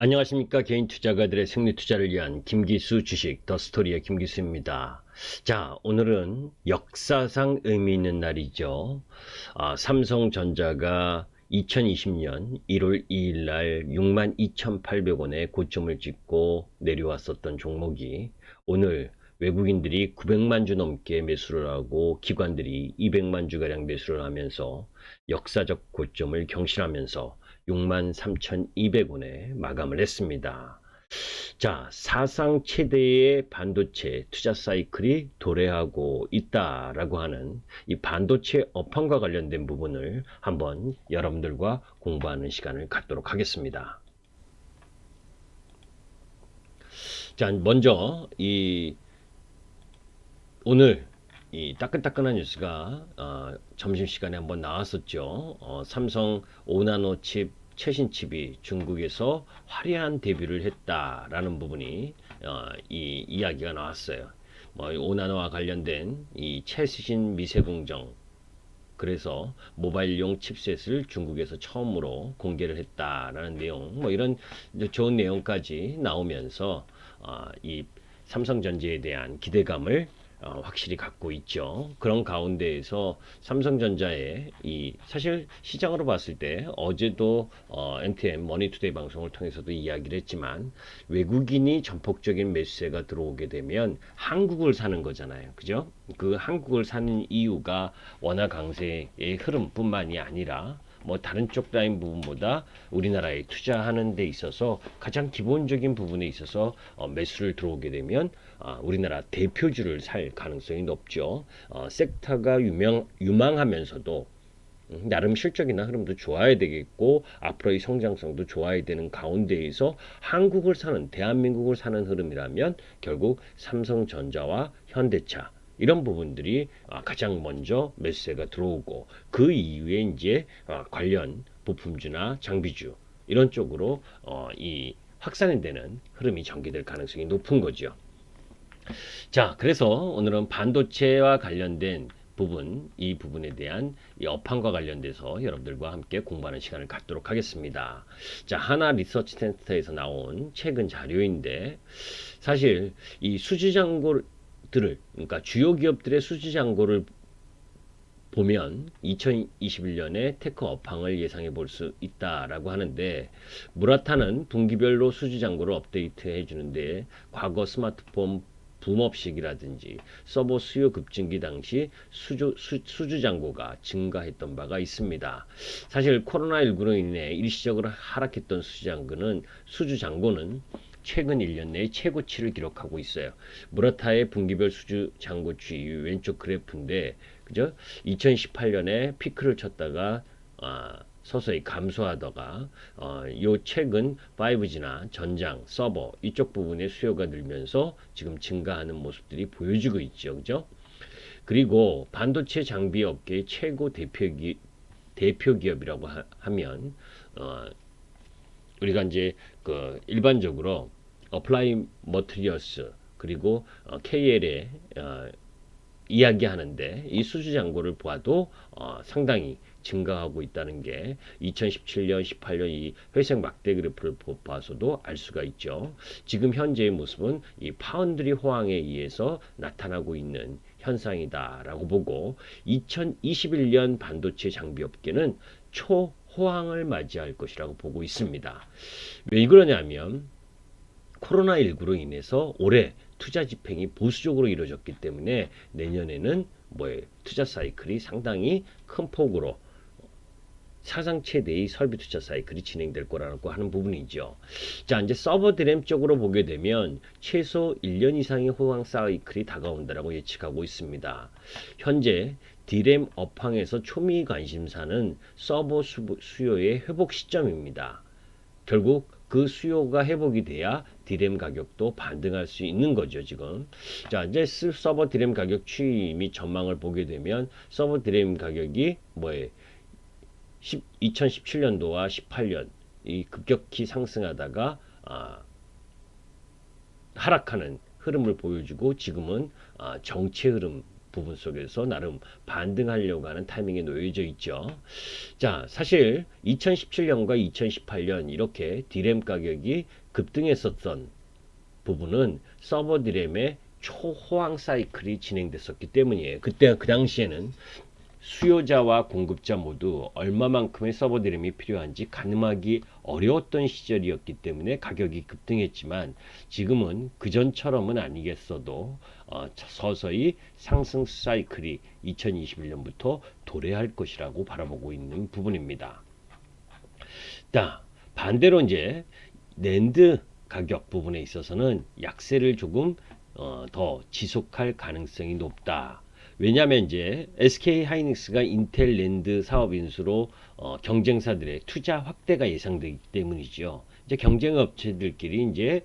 안녕하십니까. 개인 투자가들의 승리 투자를 위한 김기수 주식 더 스토리의 김기수입니다. 자, 오늘은 역사상 의미 있는 날이죠. 삼성전자가 2020년 1월 2일 날 62,800원에 고점을 찍고 내려왔었던 종목이 오늘 외국인들이 900만 주 넘게 매수를 하고 기관들이 200만 주가량 매수를 하면서 역사적 고점을 경신하면서 63,200원에 마감을 했습니다. 자, 사상 최대의 반도체 투자 사이클이 도래하고 있다라고 하는 이 반도체 업황과 관련된 부분을 한번 여러분들과 공부하는 시간을 갖도록 하겠습니다. 자, 먼저 오늘 이 따끈따끈한 뉴스가 점심시간에 한번 나왔었죠. 삼성 5나노 칩 최신 칩이 중국에서 화려한 데뷔를 했다라는 부분이 이 이야기가 나왔어요. 뭐 5나노와 관련된 이 최신 미세 공정, 그래서 모바일용 칩셋을 중국에서 처음으로 공개를 했다라는 내용, 뭐 이런 좋은 내용까지 나오면서 이 삼성전자에 대한 기대감을 확실히 갖고 있죠. 그런 가운데에서 삼성전자의 사실 시장으로 봤을 때 어제도 NTM 머니투데이 방송을 통해서도 이야기를 했지만 외국인이 전폭적인 매수세가 들어오게 되면 한국을 사는 거잖아요. 그죠? 그 한국을 사는 이유가 원화 강세의 흐름뿐만이 아니라 뭐 다른 쪽 라인 부분보다 우리나라에 투자하는 데 있어서 가장 기본적인 부분에 있어서 매수를 들어오게 되면 우리나라 대표주를 살 가능성이 높죠. 섹터가 유망하면서도 나름 실적이나 흐름도 좋아야 되겠고 앞으로의 성장성도 좋아야 되는 가운데에서 한국을 사는 대한민국을 사는 흐름이라면 결국 삼성전자와 현대차 이런 부분들이 가장 먼저 매수세가 들어오고 그 이후에 이제 관련 부품주나 장비주 이런 쪽으로 이 확산이 되는 흐름이 전개될 가능성이 높은 거죠. 자, 그래서 오늘은 반도체와 관련된 부분, 이 부분에 대한 이 업황과 관련돼서 여러분들과 함께 공부하는 시간을 갖도록 하겠습니다. 자, 하나 리서치 센터에서 나온 최근 자료인데 사실 이 수주잔고들을, 그러니까 주요 기업들의 수주잔고를 보면 2021년에 테크 업황을 예상해 볼 수 있다라고 하는데 무라타는 분기별로 수주잔고를 업데이트해 주는데 과거 스마트폰 붐업식이라든지 서버 수요 급증기 당시 수주잔고가 증가했던 바가 있습니다. 사실 코로나19로 인해 일시적으로 하락했던 수주잔고는 최근 1년 내에 최고치를 기록하고 있어요. 무라타의 분기별 수주잔고 추이 왼쪽 그래프인데 그죠? 2018년에 피크를 쳤다가 서서히 감소하다가 요 최근 5G나 전장, 서버 이쪽 부분의 수요가 늘면서 지금 증가하는 모습들이 보여지고 있죠. 그죠? 그리고 반도체 장비 업계의 최고 대표 기업이라고 하면 우리가 이제 그 일반적으로 어플라이 머티리얼스 그리고 KL의 이야기하는데 이 수주잔고를 봐도 상당히 증가하고 있다는 게 2017년, 18년 이 회색 막대 그래프를 봐서도 알 수가 있죠. 지금 현재의 모습은 이 파운드리 호황에 의해서 나타나고 있는 현상이다라고 보고 2021년 반도체 장비 업계는 초호황을 맞이할 것이라고 보고 있습니다. 왜 그러냐면 코로나19로 인해서 올해 투자 집행이 보수적으로 이루어졌기 때문에 내년에는 투자 사이클이 상당히 큰 폭으로 사상 최대의 설비 투자 사이클이 진행될 거라고 하는 부분이죠. 자, 이제 서버 드램 쪽으로 보게 되면 최소 1년 이상의 호황 사이클이 다가온다라고 예측하고 있습니다. 현재 디램 업황에서 초미 관심사는 서버 수요의 회복 시점입니다. 결국 그 수요가 회복이 돼야 디램 가격도 반등할 수 있는 거죠, 지금. 자, 이제 서버 디램 가격 추이 및 전망을 보게 되면 서버 디램 가격이 2017년도와 18년 이 급격히 상승하다가 하락하는 흐름을 보여주고 지금은 정체 흐름 부분 속에서 나름 반등하려고 하는 타이밍에 놓여져 있죠. 자, 사실 2017년과 2018년 이렇게 디램 가격이 급등했었던 부분은 서버 디램의 초호황 사이클이 진행됐었기 때문이에요. 그때 그 당시에는 수요자와 공급자 모두 얼마만큼의 서버 디램이 필요한지 가늠하기 어려웠던 시절이었기 때문에 가격이 급등했지만 지금은 그전처럼은 아니겠어도 서서히 상승 사이클이 2021년부터 도래할 것이라고 바라보고 있는 부분입니다. 자, 반대로 이제 낸드 가격 부분에 있어서는 약세를 조금 더 지속할 가능성이 높다. 왜냐하면 이제 SK 하이닉스가 인텔 낸드 사업 인수로 경쟁사들의 투자 확대가 예상되기 때문이죠. 이제 경쟁 업체들끼리 이제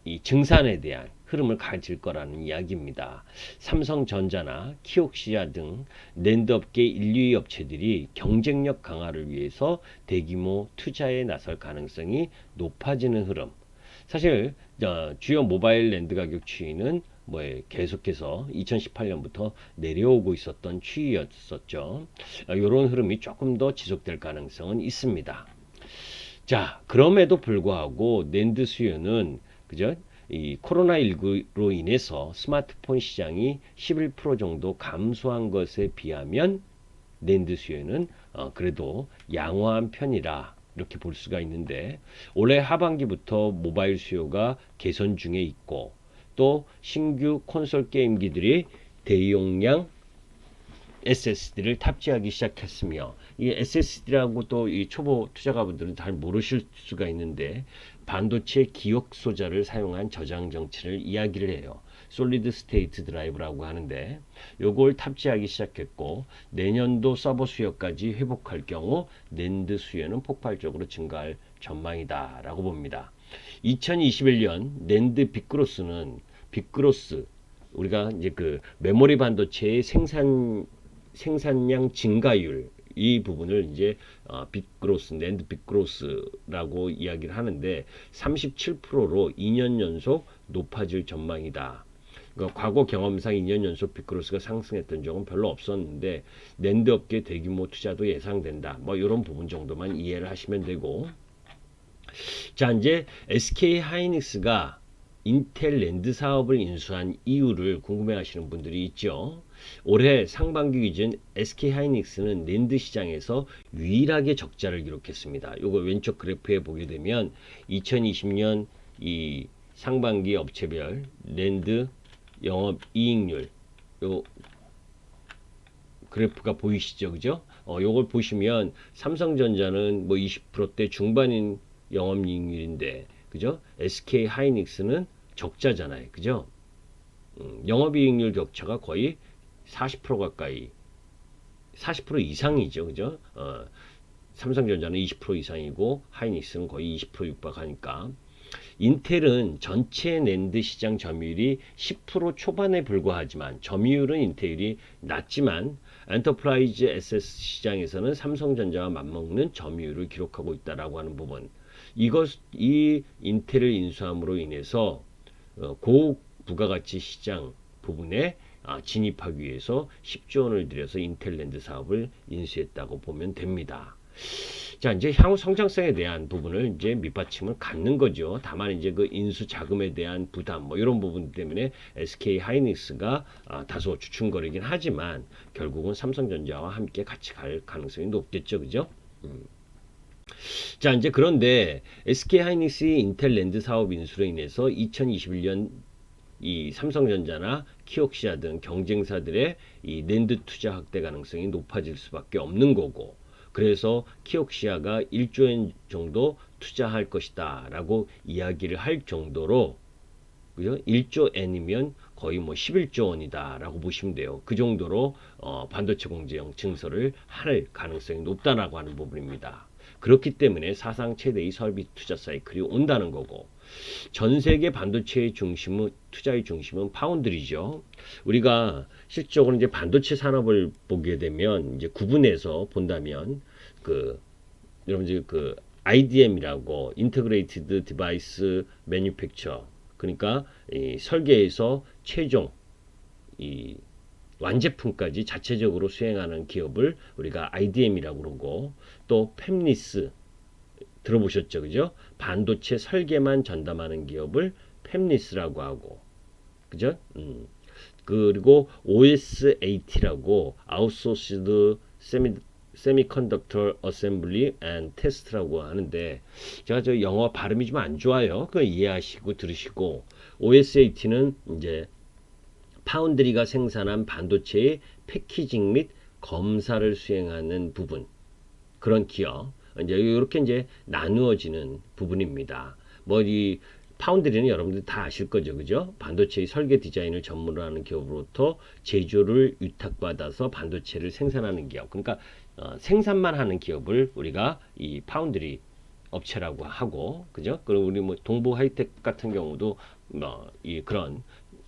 이 증산에 대한 흐름을 가질 거라는 이야기입니다. 삼성전자나 키옥시아 등 낸드 업계 1, 2위 업체들이 경쟁력 강화를 위해서 대규모 투자에 나설 가능성이 높아지는 흐름. 사실 주요 모바일 낸드 가격 추이는 계속해서 2018년부터 내려오고 있었던 추이였었죠. 이런 흐름이 조금 더 지속될 가능성은 있습니다. 자, 그럼에도 불구하고 낸드 수요는 그죠? 이 코로나19로 인해서 스마트폰 시장이 11% 정도 감소한 것에 비하면 낸드 수요는 그래도 양호한 편이라 이렇게 볼 수가 있는데 올해 하반기부터 모바일 수요가 개선 중에 있고 또 신규 콘솔 게임기들이 대용량 SSD를 탑재하기 시작했으며 이 SSD라고 또 이 초보 투자가분들은 잘 모르실 수가 있는데 반도체 기억 소자를 사용한 저장 정치를 이야기를 해요. 솔리드 스테이트 드라이브라고 하는데 요걸 탑재하기 시작했고 내년도 서버 수요까지 회복할 경우 낸드 수요는 폭발적으로 증가할 전망이다 라고 봅니다. 2021년 낸드 빅그로스 우리가 이제 그 메모리 반도체의 생산량 증가율 이 부분을 이제 낸드 빅그로스라고 이야기를 하는데 37%로 2년 연속 높아질 전망이다. 그러니까 과거 경험상 2년 연속 빅그로스가 상승했던 적은 별로 없었는데 낸드 업계 대규모 투자도 예상된다. 이런 부분 정도만 이해를 하시면 되고 자 이제 SK 하이닉스가 인텔 낸드 사업을 인수한 이유를 궁금해하시는 분들이 있죠. 올해 상반기 기준 SK 하이닉스는 낸드 시장에서 유일하게 적자를 기록했습니다. 이거 왼쪽 그래프에 보게 되면 2020년 이 상반기 업체별 낸드 영업이익률 요 그래프가 보이시죠, 그죠? 요걸 보시면 삼성전자는 20%대 중반인 영업이익률인데, 그죠? SK 하이닉스는 적자잖아요, 그죠? 영업이익률 격차가 거의 40% 가까이, 40% 이상이죠, 그죠? 삼성전자는 20% 이상이고 하이닉스는 거의 20% 육박하니까. 인텔은 전체 낸드 시장 점유율이 10% 초반에 불과하지만 점유율은 인텔이 낮지만 엔터프라이즈 SS 시장에서는 삼성전자와 맞먹는 점유율을 기록하고 있다라고 하는 부분. 이 인텔을 인수함으로 인해서 고부가가치 시장 부분에 진입하기 위해서 10조 원을 들여서 인텔 낸드 사업을 인수했다고 보면 됩니다. 자, 이제 향후 성장성에 대한 부분을 이제 밑받침을 갖는 거죠. 다만 이제 그 인수 자금에 대한 부담 이런 부분 때문에 SK 하이닉스가 다소 주춤거리긴 하지만 결국은 삼성전자와 함께 같이 갈 가능성이 높겠죠. 그죠? 자, 이제 그런데 SK 하이닉스의 인텔 낸드 사업 인수로 인해서 2021년 이 삼성전자나 키옥시아 등 경쟁사들의 이 낸드 투자 확대 가능성이 높아질 수밖에 없는 거고 그래서 키옥시아가 1조 엔 정도 투자할 것이다 라고 이야기를 할 정도로 그죠? 1조 엔이면 거의 11조 원이다 라고 보시면 돼요. 그 정도로 반도체 공정 증설을 할 가능성이 높다라고 하는 부분입니다. 그렇기 때문에 사상 최대의 설비 투자 사이클이 온다는 거고 전 세계 반도체의 투자의 중심은 파운드리죠. 우리가 실질적으로 이제 반도체 산업을 보게 되면 이제 구분해서 본다면 여러분들 IDM이라고 인터그레이티드 디바이스 매뉴팩처 그러니까 이 설계에서 최종 이 완제품까지 자체적으로 수행하는 기업을 우리가 IDM이라고 그러고, 또 팹리스 들어보셨죠, 그죠? 반도체 설계만 전담하는 기업을 팹리스라고 하고, 그죠? 그리고 OSAT라고 아웃소스드 세미컨덕터 어셈블리 앤 테스트라고 하는데, 제가 저 영어 발음이 좀 안 좋아요. 그거 이해하시고 들으시고, OSAT는 이제 파운드리가 생산한 반도체의 패키징 및 검사를 수행하는 부분, 그런 기업, 이제 이렇게 이제 나누어지는 부분입니다. 뭐 이 파운드리는 여러분들 다 아실 거죠, 그죠? 반도체의 설계 디자인을 전문으로 하는 기업으로부터 제조를 위탁받아서 반도체를 생산하는 기업. 그러니까 생산만 하는 기업을 우리가 이 파운드리 업체라고 하고, 그죠? 그리고 우리 뭐 동부 하이텍 같은 경우도 이 그런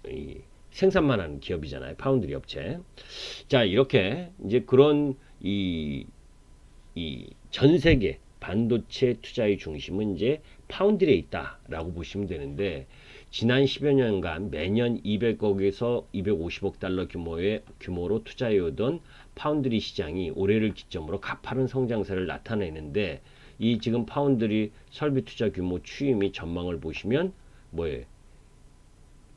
이 생산만 하는 기업이잖아요, 파운드리 업체. 자, 이렇게 이제 그런 이 전 세계 반도체 투자의 중심은 이제 파운드리에 있다라고 보시면 되는데, 지난 10여 년간 매년 200억에서 250억 달러 규모로 투자해오던 파운드리 시장이 올해를 기점으로 가파른 성장세를 나타내는데, 이 지금 파운드리 설비 투자 규모 추이 및 전망을 보시면 뭐예요?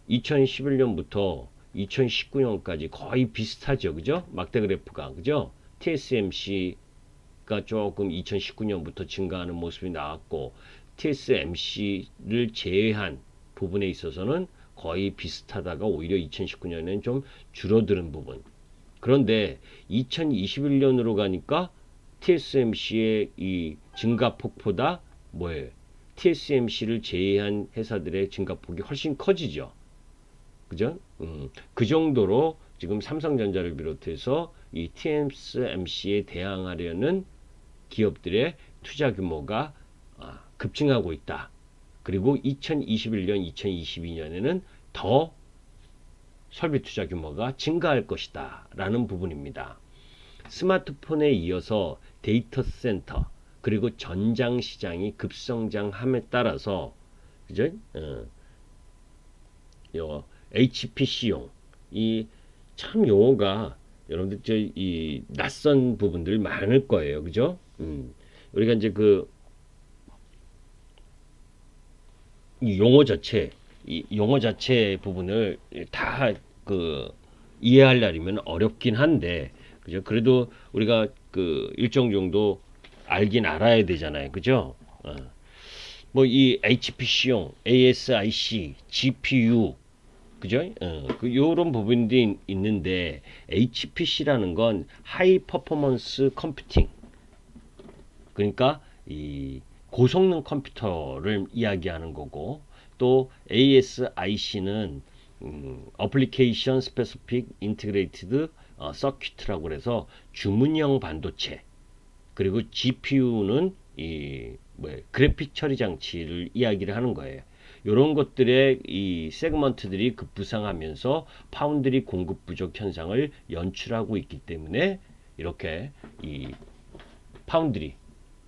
2011년부터 2019년까지 거의 비슷하죠, 그죠? 막대 그래프가, 그죠? TSMC가 조금 2019년부터 증가하는 모습이 나왔고, TSMC를 제외한 부분에 있어서는 거의 비슷하다가 오히려 2019년에는 좀 줄어드는 부분. 그런데 2021년으로 가니까 TSMC의 이 증가폭보다 뭐예요? TSMC를 제외한 회사들의 증가폭이 훨씬 커지죠. 그죠? 그 정도로 지금 삼성전자를 비롯해서 이 TSMC에 대항하려는 기업들의 투자 규모가 급증하고 있다. 그리고 2021년, 2022년에는 더 설비 투자 규모가 증가할 것이다 라는 부분입니다. 스마트폰에 이어서 데이터 센터 그리고 전장 시장이 급성장함에 따라서, 그죠? 요 HPC용, 이 참 용어가 여러분들 이 낯선 부분들 많을 거예요, 그죠? 우리가 이제 이 용어 자체 부분을 다 이해하려면 어렵긴 한데, 그죠? 그래도 우리가 일정 정도 알긴 알아야 되잖아요, 그죠? 뭐 이 HPC용, ASIC, GPU, 그죠? 요런 부분들이 있는데, HPC라는 건 하이 퍼포먼스 컴퓨팅, 그러니까 이 고성능 컴퓨터를 이야기하는 거고, 또 ASIC는 어플리케이션 스페시픽 인티그레이티드 서큐트라고 해서 주문형 반도체, 그리고 GPU는 그래픽 처리 장치를 이야기를 하는 거예요. 이런 것들의 이 세그먼트들이 급부상하면서 파운드리 공급 부족 현상을 연출하고 있기 때문에, 이렇게 이 파운드리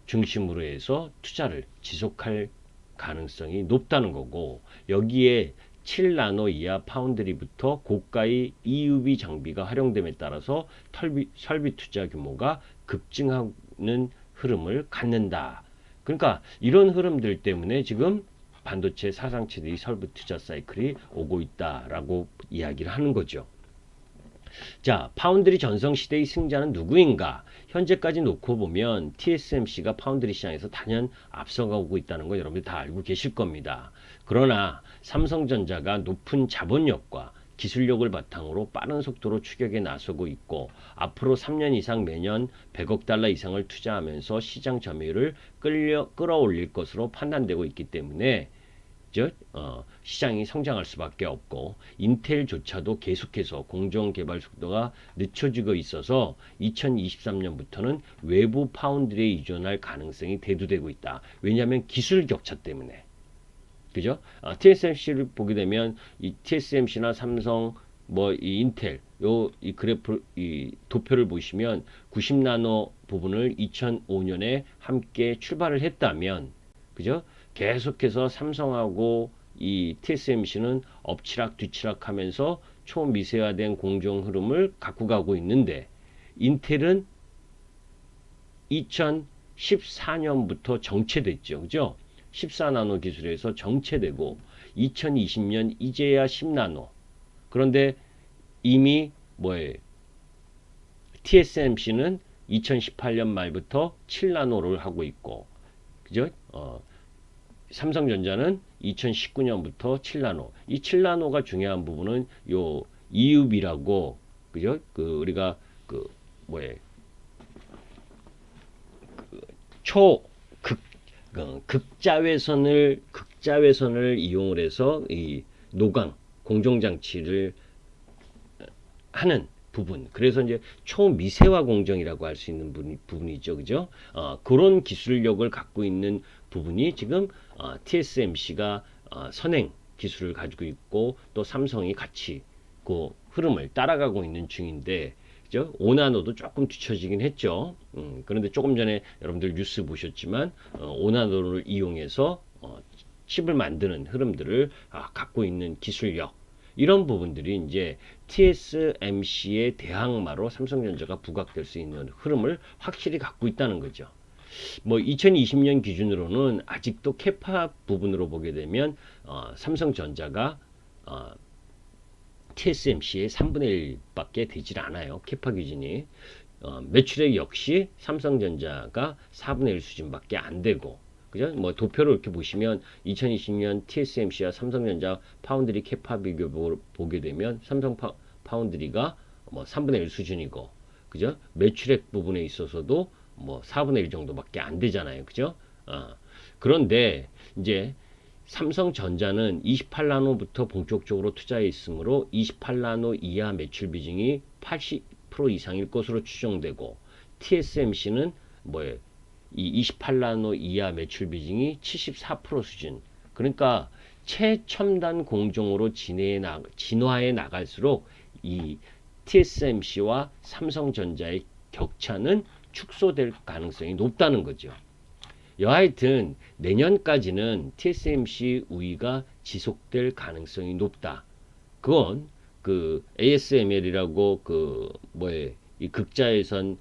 중심으로 해서 투자를 지속할 가능성이 높다는 거고, 여기에 7나노 이하 파운드리부터 고가의 EUV 장비가 활용됨에 따라서 설비 투자 규모가 급증하는 흐름을 갖는다. 그러니까 이런 흐름들 때문에 지금 반도체 사상 최대의 설비 투자 사이클이 오고 있다라고 이야기를 하는 거죠. 자, 파운드리 전성시대의 승자는 누구인가? 현재까지 놓고 보면 TSMC가 파운드리 시장에서 단연 앞서가고 있다는 거 여러분들 다 알고 계실 겁니다. 그러나 삼성전자가 높은 자본력과 기술력을 바탕으로 빠른 속도로 추격에 나서고 있고, 앞으로 3년 이상 매년 100억 달러 이상을 투자하면서 시장 점유율을 끌어올릴 것으로 판단되고 있기 때문에, 시장이 성장할 수밖에 없고, 인텔조차도 계속해서 공정 개발 속도가 늦춰지고 있어서 2023년부터는 외부 파운드리에 의존할 가능성이 대두되고 있다. 왜냐하면 기술 격차 때문에, 그죠? TSMC를 보게 되면 이 TSMC나 삼성, 이 인텔, 이 그래프, 이 도표를 보시면 90나노 부분을 2005년에 함께 출발을 했다면, 그죠? 계속해서 삼성하고 이 TSMC는 엎치락 뒤치락 하면서 초미세화된 공정 흐름을 갖고 가고 있는데 인텔은 2014년부터 정체됐죠. 그죠? 14나노 기술에서 정체되고 2020년 이제야 10나노. 그런데 이미 뭐예요? TSMC는 2018년 말부터 7나노를 하고 있고, 그죠? 삼성전자는 2019년부터 7나노. 이 7나노가 중요한 부분은 요 EUV라고, 그죠? 그 우리가 그 뭐예요? 초극 극자외선을 이용을 해서 이 노광 공정 장치를 하는 부분. 그래서 이제 초미세화 공정이라고 할 수 있는 부분이죠. 그죠? 그런 기술력을 갖고 있는 부분이 지금 TSMC가 선행 기술을 가지고 있고 또 삼성이 같이 그 흐름을 따라가고 있는 중인데, 그죠? 5나노도 조금 뒤처지긴 했죠. 그런데 조금 전에 여러분들 뉴스 보셨지만 5나노를 이용해서 칩을 만드는 흐름들을 갖고 있는 기술력, 이런 부분들이 이제 TSMC의 대항마로 삼성전자가 부각될 수 있는 흐름을 확실히 갖고 있다는 거죠. 뭐 2020년 기준으로는 아직도 캐파 부분으로 보게 되면 삼성전자가 TSMC의 3분의 1밖에 되질 않아요. 캐파 기준이. 매출액 역시 삼성전자가 4분의 1 수준밖에 안 되고, 그죠? 뭐 도표를 이렇게 보시면 2020년 TSMC와 삼성전자 파운드리 캐파 비교 보게 되면 삼성 파운드리가 뭐 3분의 1 수준이고, 그죠? 매출액 부분에 있어서도 뭐 4분의 1 정도밖에 안 되잖아요. 그죠? 그런데 이제 삼성전자는 28나노부터 본격적으로 투자해 있으므로 28나노 이하 매출 비중이 80% 이상일 것으로 추정되고, TSMC는 뭐예요? 이 28나노 이하 매출 비중이 74% 수준. 그러니까 최첨단 공정으로 진화해 나갈수록 이 TSMC와 삼성전자의 격차는 축소될 가능성이 높다는 거죠. 여하튼 내년까지는 TSMC 우위가 지속될 가능성이 높다. 그건 그 ASML이라고 그 뭐에 이 극자외선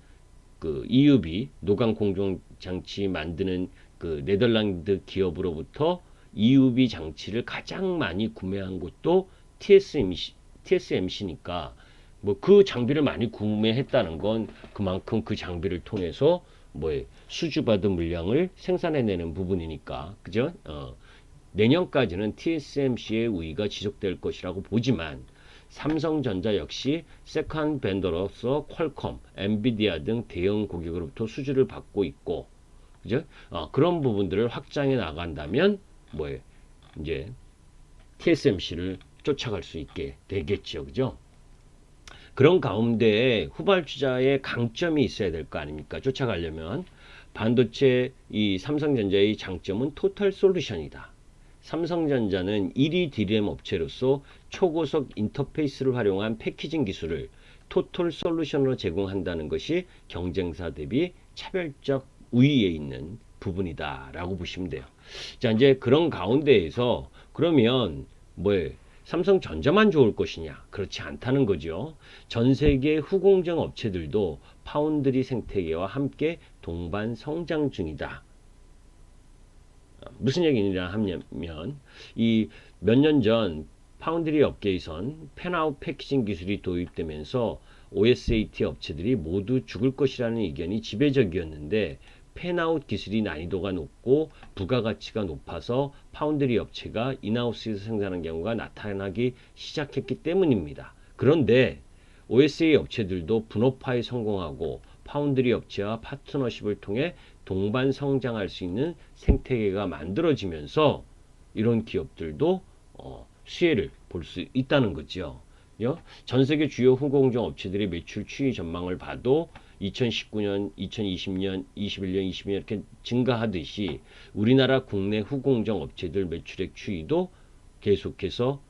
그 EUV 노광 공정 장치 만드는 그 네덜란드 기업으로부터 EUV 장치를 가장 많이 구매한 곳도 TSMC니까 뭐 그 장비를 많이 구매했다는 건 그만큼 그 장비를 통해서 뭐에 수주받은 물량을 생산해내는 부분이니까, 그죠? 내년까지는 TSMC의 우위가 지속될 것이라고 보지만 삼성전자 역시 세컨 벤더로서 퀄컴, 엔비디아 등 대형 고객으로부터 수주를 받고 있고, 그죠? 그런 부분들을 확장해 나간다면 뭐에 이제 TSMC를 쫓아갈 수 있게 되겠죠, 그죠? 그런 가운데 후발주자의 강점이 있어야 될 거 아닙니까? 쫓아가려면 반도체 이 삼성전자의 장점은 토탈 솔루션이다. 삼성전자는 1위 DRAM 업체로서 초고속 인터페이스를 활용한 패키징 기술을 토탈 솔루션으로 제공한다는 것이 경쟁사 대비 차별적 우위에 있는 부분이다 라고 보시면 돼요. 자, 이제 그런 가운데에서 그러면 뭐예요? 삼성전자만 좋을 것이냐? 그렇지 않다는 거죠. 전 세계 후공정 업체들도 파운드리 생태계와 함께 동반 성장 중이다. 무슨 얘기냐 하면 이 몇 년 전 파운드리 업계에선 팬아웃 패키징 기술이 도입되면서 OSAT 업체들이 모두 죽을 것이라는 의견이 지배적이었는데, 팬아웃 기술이 난이도가 높고 부가가치가 높아서 파운드리 업체가 인하우스에서 생산하는 경우가 나타나기 시작했기 때문입니다. 그런데 OSA 업체들도 분업화에 성공하고 파운드리 업체와 파트너십을 통해 동반 성장할 수 있는 생태계가 만들어지면서 이런 기업들도 수혜를 볼 수 있다는 거죠. 전 세계 주요 후공정 업체들의 매출 추이 전망을 봐도 2019년, 2020년, 21년, 22년 이렇게 증가하듯이 우리나라 국내 후공정 업체들 매출액 추이도 계속해서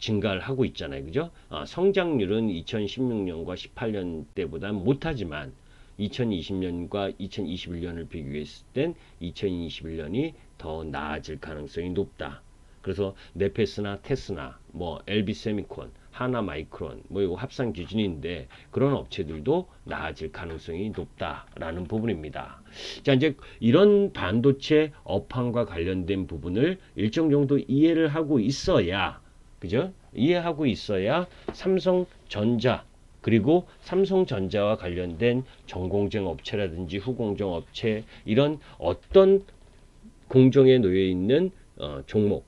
증가를 하고 있잖아요. 그죠? 성장률은 2016년과 18년 때보다 못하지만 2020년과 2021년을 비교했을 땐 2021년이 더 나아질 가능성이 높다. 그래서 네페스나 테스나, 뭐 LB세미콘, 하나 마이크론 뭐 이거 합산 기준인데 그런 업체들도 나아질 가능성이 높다라는 부분입니다. 자, 이제 이런 반도체 업황과 관련된 부분을 일정 정도 이해를 하고 있어야, 그죠? 이해하고 있어야 삼성전자, 그리고 삼성전자와 관련된 전공정 업체라든지 후공정 업체, 이런 어떤 공정에 놓여 있는 종목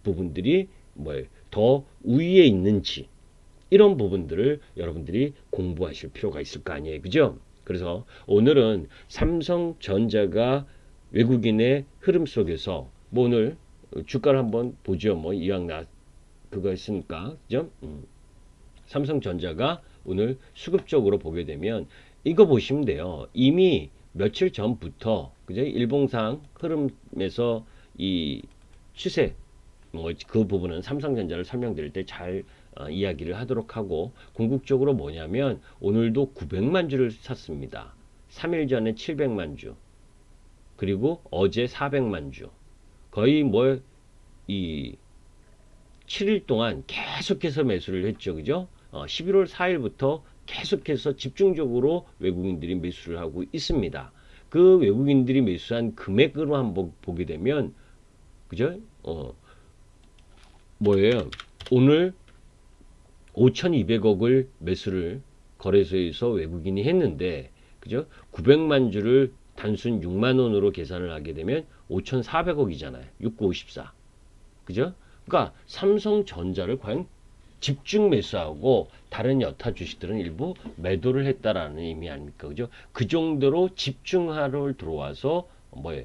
부분들이 뭐 더 우위에 있는지, 이런 부분들을 여러분들이 공부하실 필요가 있을 거 아니에요, 그죠? 그래서 오늘은 삼성전자가 외국인의 흐름 속에서 뭐 오늘 주가를 한번 보죠. 뭐 이왕 나 그거 했으니까, 그죠? 삼성전자가 오늘 수급적으로 보게 되면 이거 보시면 돼요. 이미 며칠 전부터, 그죠? 일봉상 흐름에서 이 추세, 뭐 그 부분은 삼성전자를 설명드릴 때 잘 이야기를 하도록 하고, 궁극적으로 뭐냐면 오늘도 900만 주를 샀습니다. 3일 전에 700만 주, 그리고 어제 400만 주, 거의 뭐 이 7일 동안 계속해서 매수를 했죠, 그죠? 11월 4일부터 계속해서 집중적으로 외국인들이 매수를 하고 있습니다. 그 외국인들이 매수한 금액으로 한번 보게 되면, 그죠? 뭐예요? 오늘 5,200억을 매수를 거래소에서 외국인이 했는데, 그죠? 900만 주를 단순 6만 원으로 계산을 하게 되면 5,400억이잖아요. 6954. 그죠? 그러니까 삼성전자를 과연 집중 매수하고 다른 여타 주식들은 일부 매도를 했다라는 의미 아닙니까? 그죠? 그 정도로 집중하러 들어와서 뭐예요?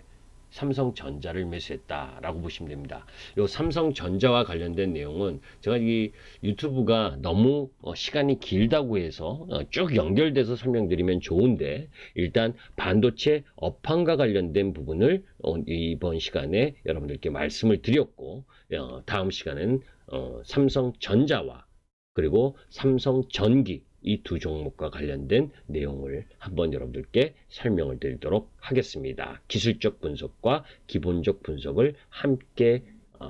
삼성전자를 매수했다라고 보시면 됩니다. 요 삼성전자와 관련된 내용은 제가 이 유튜브가 너무 시간이 길다고 해서 쭉 연결돼서 설명드리면 좋은데, 일단 반도체 업황과 관련된 부분을 이번 시간에 여러분들께 말씀을 드렸고, 다음 시간은 삼성전자와 그리고 삼성전기, 이 두 종목과 관련된 내용을 한번 여러분들께 설명을 드리도록 하겠습니다. 기술적 분석과 기본적 분석을 함께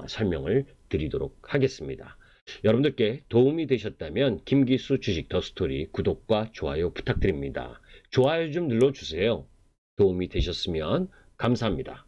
설명을 드리도록 하겠습니다. 여러분들께 도움이 되셨다면 김기수 주식 더 스토리 구독과 좋아요 부탁드립니다. 좋아요 좀 눌러주세요. 도움이 되셨으면 감사합니다.